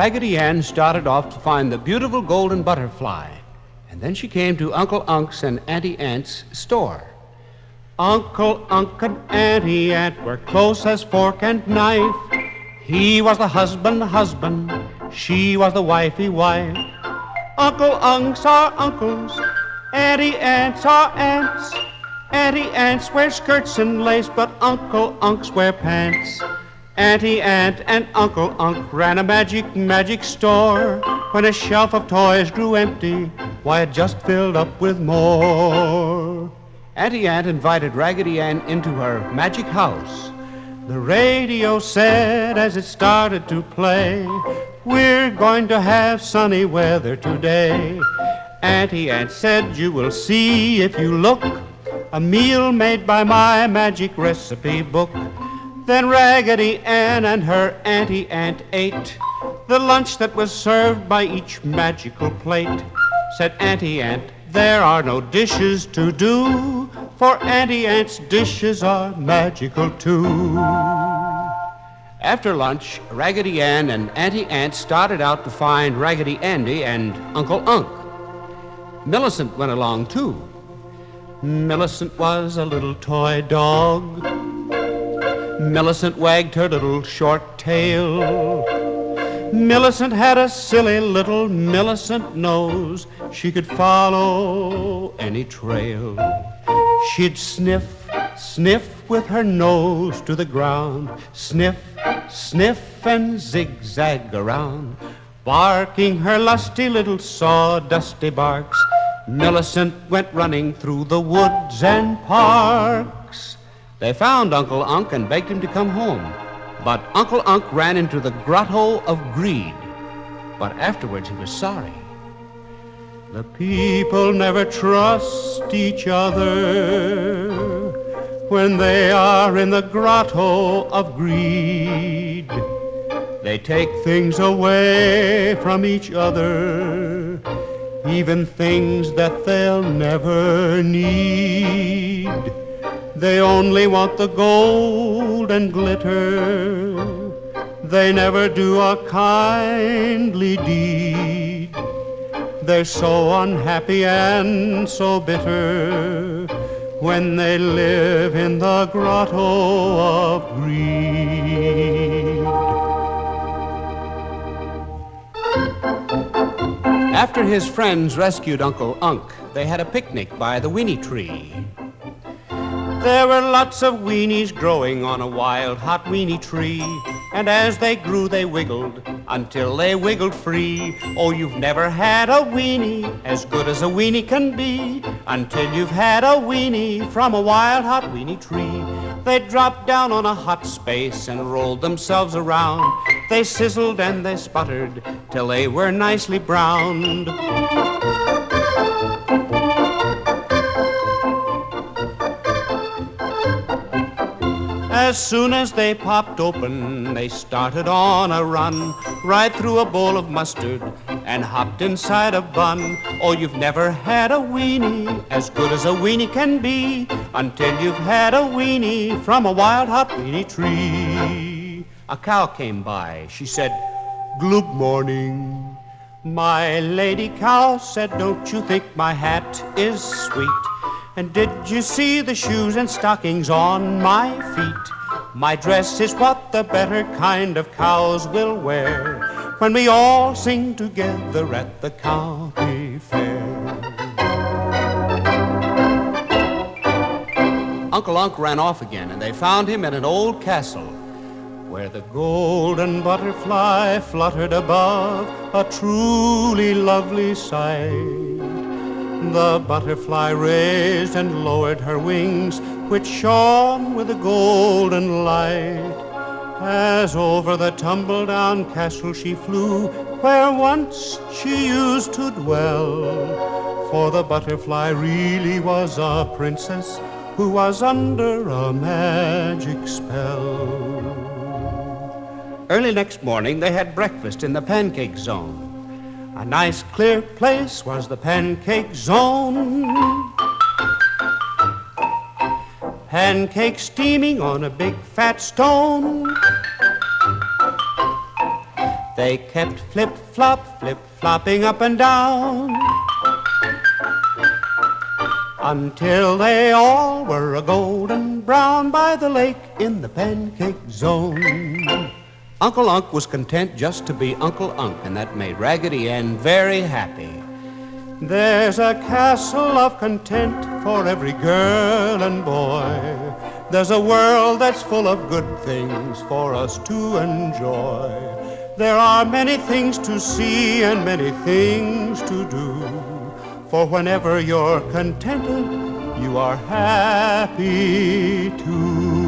Raggedy Ann started off to find the beautiful golden butterfly, and then she came to Uncle Unk's and Auntie Ant's store. Uncle Unk and Auntie Ant were close as fork and knife. He was the husband, she was the wifey wife. Uncle Unk's our uncles, Auntie Ant's our aunts. Auntie Ants wear skirts and lace, but Uncle Unk's wear pants. Auntie Ant and Uncle Unk ran a magic store. When a shelf of toys grew empty, why, it just filled up with more. Auntie Ant invited Raggedy Ann into her magic house. The radio said as it started to play, "We're going to have sunny weather today." Auntie Ant said, "You will see if you look, a meal made by my magic recipe book." Then Raggedy Ann and her Auntie Ant ate the lunch that was served by each magical plate. Said Auntie Ant, "There are no dishes to do, for Auntie Ant's dishes are magical too." After lunch, Raggedy Ann and Auntie Ant started out to find Raggedy Andy and Uncle Unk. Millicent went along too. Millicent was a little toy dog. Millicent wagged her little short tail. Millicent had a silly little Millicent nose. She could follow any trail. She'd sniff, sniff with her nose to the ground. Sniff, sniff and zigzag around. Barking her lusty little sawdusty barks, Millicent went running through the woods and parks. They found Uncle Unk and begged him to come home. But Uncle Unk ran into the Grotto of Greed. But afterwards he was sorry. The people never trust each other when they are in the Grotto of Greed. They take things away from each other, even things that they'll never need. They only want the gold and glitter. They never do a kindly deed. They're so unhappy and so bitter when they live in the Grotto of Greed. After his friends rescued Uncle Unk, they had a picnic by the Weenie tree. There were lots of weenies growing on a wild, hot weenie tree, and as they grew, they wiggled until they wiggled free. Oh, you've never had a weenie as good as a weenie can be until you've had a weenie from a wild, hot weenie tree. They dropped down on a hot space and rolled themselves around. They sizzled and they sputtered till they were nicely browned. As soon as they popped open, they started on a run, right through a bowl of mustard and hopped inside a bun. Oh, you've never had a weenie as good as a weenie can be until you've had a weenie from a wild, hot weenie tree. A cow came by. She said, "Good morning." My lady cow said, "Don't you think my hat is sweet? And did you see the shoes and stockings on my feet? My dress is what the better kind of cows will wear when we all sing together at the county fair." Uncle Unk ran off again, and they found him in an old castle where the golden butterfly fluttered above, a truly lovely sight. The butterfly raised and lowered her wings, which shone with a golden light. As over the tumble-down castle she flew, where once she used to dwell. For the butterfly really was a princess who was under a magic spell. Early next morning they had breakfast in the pancake zone. A nice clear place was the pancake zone. Pancakes steaming on a big fat stone. They kept flip-flop, flip-flopping up and down until they all were a golden brown by the lake in the pancake zone. Uncle Unc was content just to be Uncle Unc, and that made Raggedy Ann very happy. There's a castle of content for every girl and boy. There's a world that's full of good things for us to enjoy. There are many things to see and many things to do. For whenever you're contented, you are happy too.